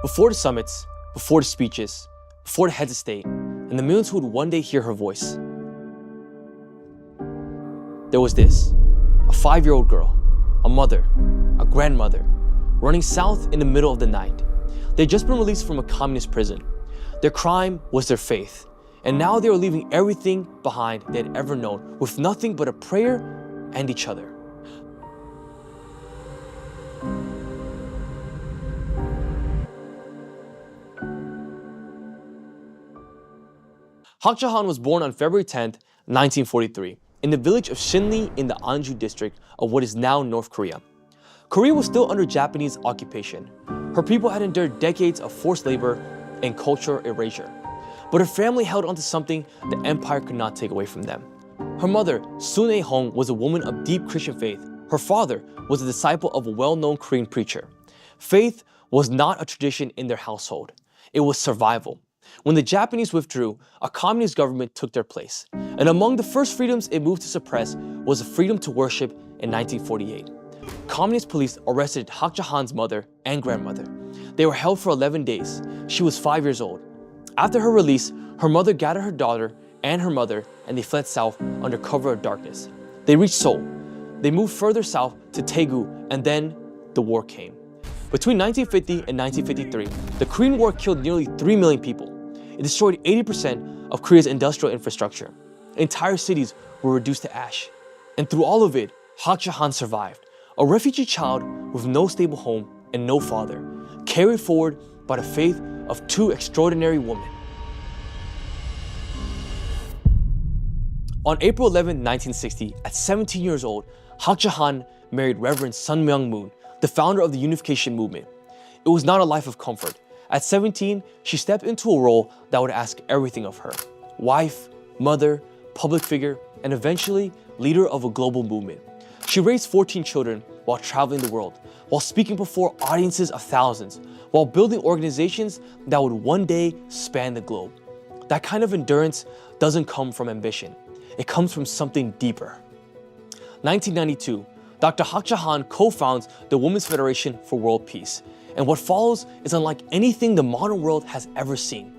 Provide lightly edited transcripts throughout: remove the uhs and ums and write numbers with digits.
Before the summits, before the speeches, before the heads of state, and the millions who would one day hear her voice, there was this, a 5-year-old girl, a mother, a grandmother, running south in the middle of the night. They had just been released from a communist prison. Their crime was their faith, and now they were leaving everything behind they had ever known, with nothing but a prayer and each other. Hak Ja Han was born on February 10th, 1943, in the village of Shinli in the Anju district of what is now North Korea. Korea was still under Japanese occupation. Her people had endured decades of forced labor and cultural erasure. But her family held onto something the empire could not take away from them. Her mother, Sun Ae-hong, was a woman of deep Christian faith. Her father was a disciple of a well-known Korean preacher. Faith was not a tradition in their household. It was survival. When the Japanese withdrew, a communist government took their place. And among the first freedoms it moved to suppress was the freedom to worship in 1948. Communist police arrested Hak Ja Han's mother and grandmother. They were held for 11 days. She was 5 years old. After her release, her mother gathered her daughter and her mother, and they fled south under cover of darkness. They reached Seoul. They moved further south to Daegu, and then the war came. Between 1950 and 1953, the Korean War killed nearly 3 million people. It destroyed 80% of Korea's industrial infrastructure. Entire cities were reduced to ash. And through all of it, Hak Ja Han survived, a refugee child with no stable home and no father, carried forward by the faith of 2 extraordinary women. On April 11, 1960, at 17 years old, Hak Ja Han married Reverend Sun Myung Moon, the founder of the Unification Movement. It was not a life of comfort. At 17, she stepped into a role that would ask everything of her: wife, mother, public figure, and eventually leader of a global movement. She raised 14 children while traveling the world, while speaking before audiences of thousands, while building organizations that would one day span the globe. That kind of endurance doesn't come from ambition. It comes from something deeper. 1992, Dr. Hak Ja Han co-founds the Women's Federation for World Peace, and what follows is unlike anything the modern world has ever seen.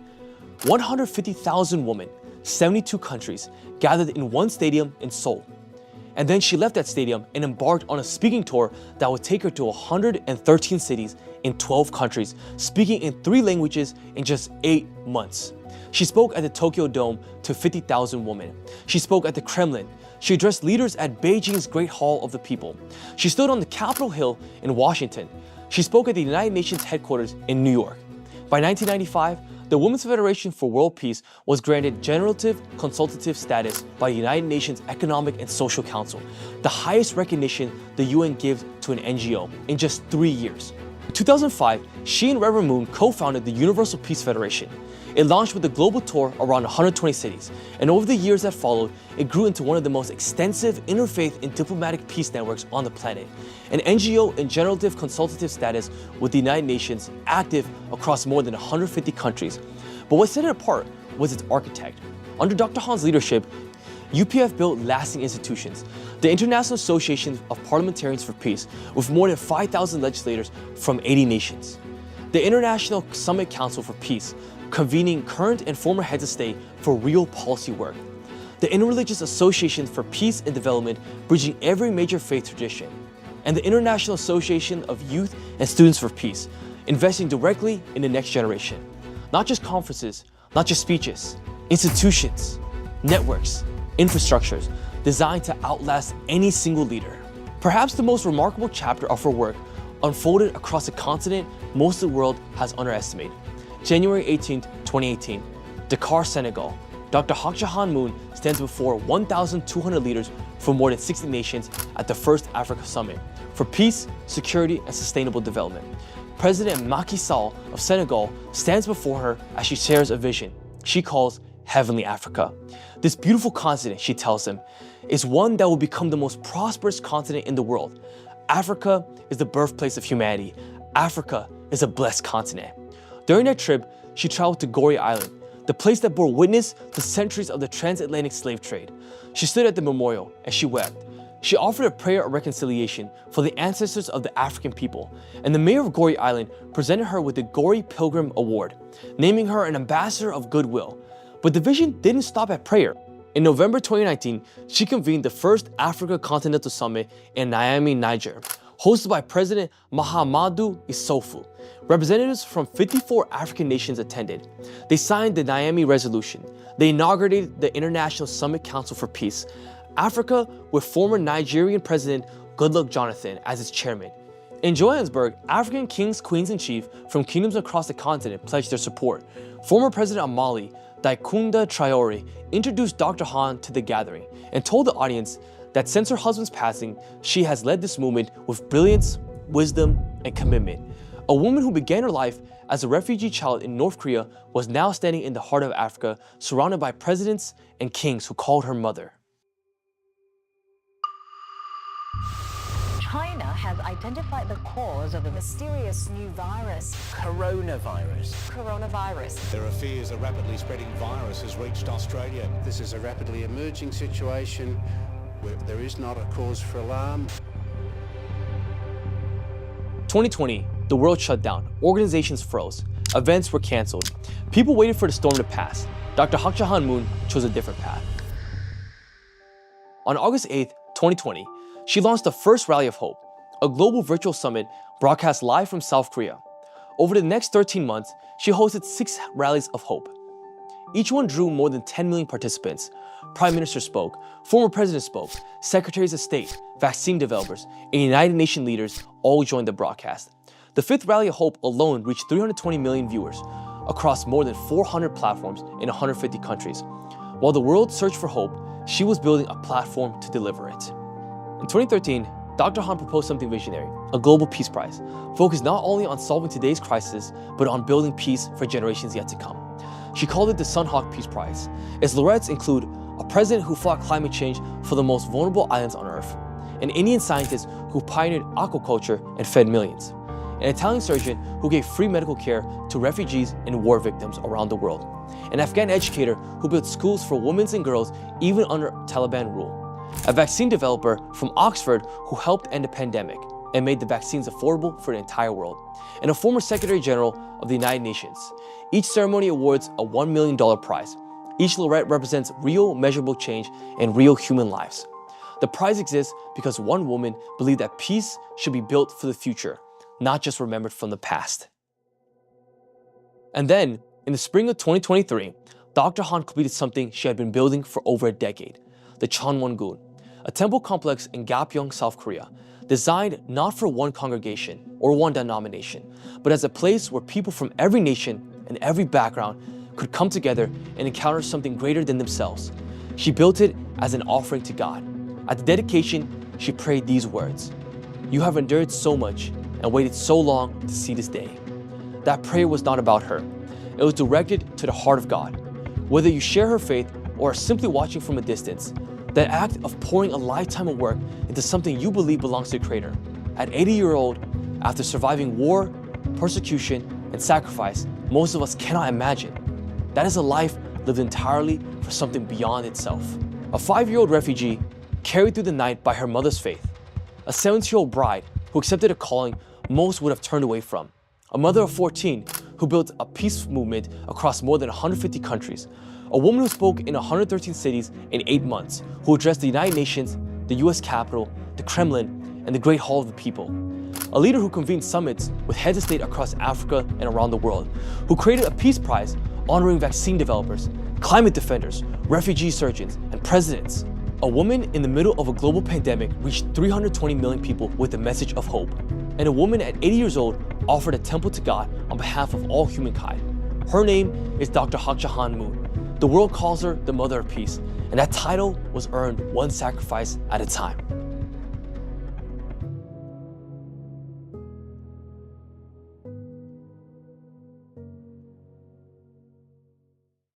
150,000 women, 72 countries, gathered in one stadium in Seoul. And then she left that stadium and embarked on a speaking tour that would take her to 113 cities in 12 countries, speaking in 3 languages in just 8 months. She spoke at the Tokyo Dome to 50,000 women. She spoke at the Kremlin. She addressed leaders at Beijing's Great Hall of the People. She stood on the Capitol Hill in Washington. She spoke at the United Nations headquarters in New York. By 1995, the Women's Federation for World Peace was granted generative consultative status by the United Nations Economic and Social Council, the highest recognition the UN gives to an NGO in just 3 years. In 2005, she and Reverend Moon co-founded the Universal Peace Federation. It launched with a global tour around 120 cities, and over the years that followed, it grew into one of the most extensive interfaith and diplomatic peace networks on the planet, an NGO in generative consultative status with the United Nations, active across more than 150 countries. But what set it apart was its architect. Under Dr. Han's leadership, UPF built lasting institutions, the International Association of Parliamentarians for Peace, with more than 5,000 legislators from 80 nations. The International Summit Council for Peace, convening current and former heads of state for real policy work. The Interreligious Association for Peace and Development, bridging every major faith tradition. And the International Association of Youth and Students for Peace, investing directly in the next generation. Not just conferences, not just speeches, institutions, networks, infrastructures designed to outlast any single leader. Perhaps the most remarkable chapter of her work unfolded across a continent most of the world has underestimated. January 18, 2018, Dakar, Senegal. Dr. Hak Ja Han Moon stands before 1,200 leaders from more than 60 nations at the first Africa Summit for Peace, Security, and Sustainable Development. President Macky Sall of Senegal stands before her as she shares a vision she calls Heavenly Africa. This beautiful continent, she tells him, is one that will become the most prosperous continent in the world. Africa is the birthplace of humanity. Africa is a blessed continent. During that trip, she traveled to Gorée Island, the place that bore witness to centuries of the transatlantic slave trade. She stood at the memorial and she wept. She offered a prayer of reconciliation for the ancestors of the African people, and the mayor of Gorée Island presented her with the Gorée Pilgrim Award, naming her an ambassador of goodwill. But the vision didn't stop at prayer. In November 2019, she convened the first Africa Continental Summit in Niamey, Niger, hosted by President Mahamadou Issoufou. Representatives from 54 African nations attended. They signed the Niamey Resolution. They inaugurated the International Summit Council for Peace, Africa, with former Nigerian President Goodluck Jonathan as its chairman. In Johannesburg, African kings, queens, and chiefs from kingdoms across the continent pledged their support. Former President of Mali, Daikunda Traoré, introduced Dr. Han to the gathering and told the audience that since her husband's passing, she has led this movement with brilliance, wisdom, and commitment. A woman who began her life as a refugee child in North Korea was now standing in the heart of Africa, surrounded by presidents and kings who called her mother. China has identified the cause of a mysterious new virus. Coronavirus. Coronavirus. There are fears a rapidly spreading virus has reached Australia. This is a rapidly emerging situation where there is not a cause for alarm. 2020, the world shut down, organizations froze, events were canceled. People waited for the storm to pass. Dr. Hak Ja Han Moon chose a different path. On August 8, 2020, she launched the first Rally of Hope, a global virtual summit broadcast live from South Korea. Over the next 13 months, she hosted 6 rallies of hope. Each one drew more than 10 million participants. Prime Minister spoke, former president spoke, secretaries of state, vaccine developers, and United Nations leaders all joined the broadcast. The 5th Rally of Hope alone reached 320 million viewers across more than 400 platforms in 150 countries. While the world searched for hope, she was building a platform to deliver it. In 2013, Dr. Han proposed something visionary, a global peace prize, focused not only on solving today's crisis, but on building peace for generations yet to come. She called it the Sun Hawk Peace Prize. Its laureates include a president who fought climate change for the most vulnerable islands on Earth, an Indian scientist who pioneered aquaculture and fed millions, an Italian surgeon who gave free medical care to refugees and war victims around the world, an Afghan educator who built schools for women and girls even under Taliban rule, a vaccine developer from Oxford who helped end the pandemic and made the vaccines affordable for the entire world, and a former Secretary General of the United Nations. Each ceremony awards a $1 million prize. Each laureate represents real, measurable change and real human lives. The prize exists because one woman believed that peace should be built for the future, not just remembered from the past. And then, in the spring of 2023, Dr. Han completed something she had been building for over a decade, the Cheonwon-gun, a temple complex in Gapyeong, South Korea, designed not for one congregation or one denomination, but as a place where people from every nation and every background could come together and encounter something greater than themselves. She built it as an offering to God. At the dedication, she prayed these words: "You have endured so much and waited so long to see this day." That prayer was not about her. It was directed to the heart of God. Whether you share her faith or are simply watching from a distance, that act of pouring a lifetime of work into something you believe belongs to the Creator. At 80-years old, after surviving war, persecution, and sacrifice most of us cannot imagine, that is a life lived entirely for something beyond itself. A 5-year-old refugee carried through the night by her mother's faith. A 70-year-old bride who accepted a calling most would have turned away from. A mother of 14 who built a peace movement across more than 150 countries. A woman who spoke in 113 cities in 8 months, who addressed the United Nations, the US Capitol, the Kremlin, and the Great Hall of the People. A leader who convened summits with heads of state across Africa and around the world, who created a peace prize honoring vaccine developers, climate defenders, refugee surgeons, and presidents. A woman in the middle of a global pandemic reached 320 million people with a message of hope. And a woman at 80 years old offered a temple to God on behalf of all humankind. Her name is Dr. Hak Ja Han Moon. The world calls her the Mother of Peace, and that title was earned one sacrifice at a time.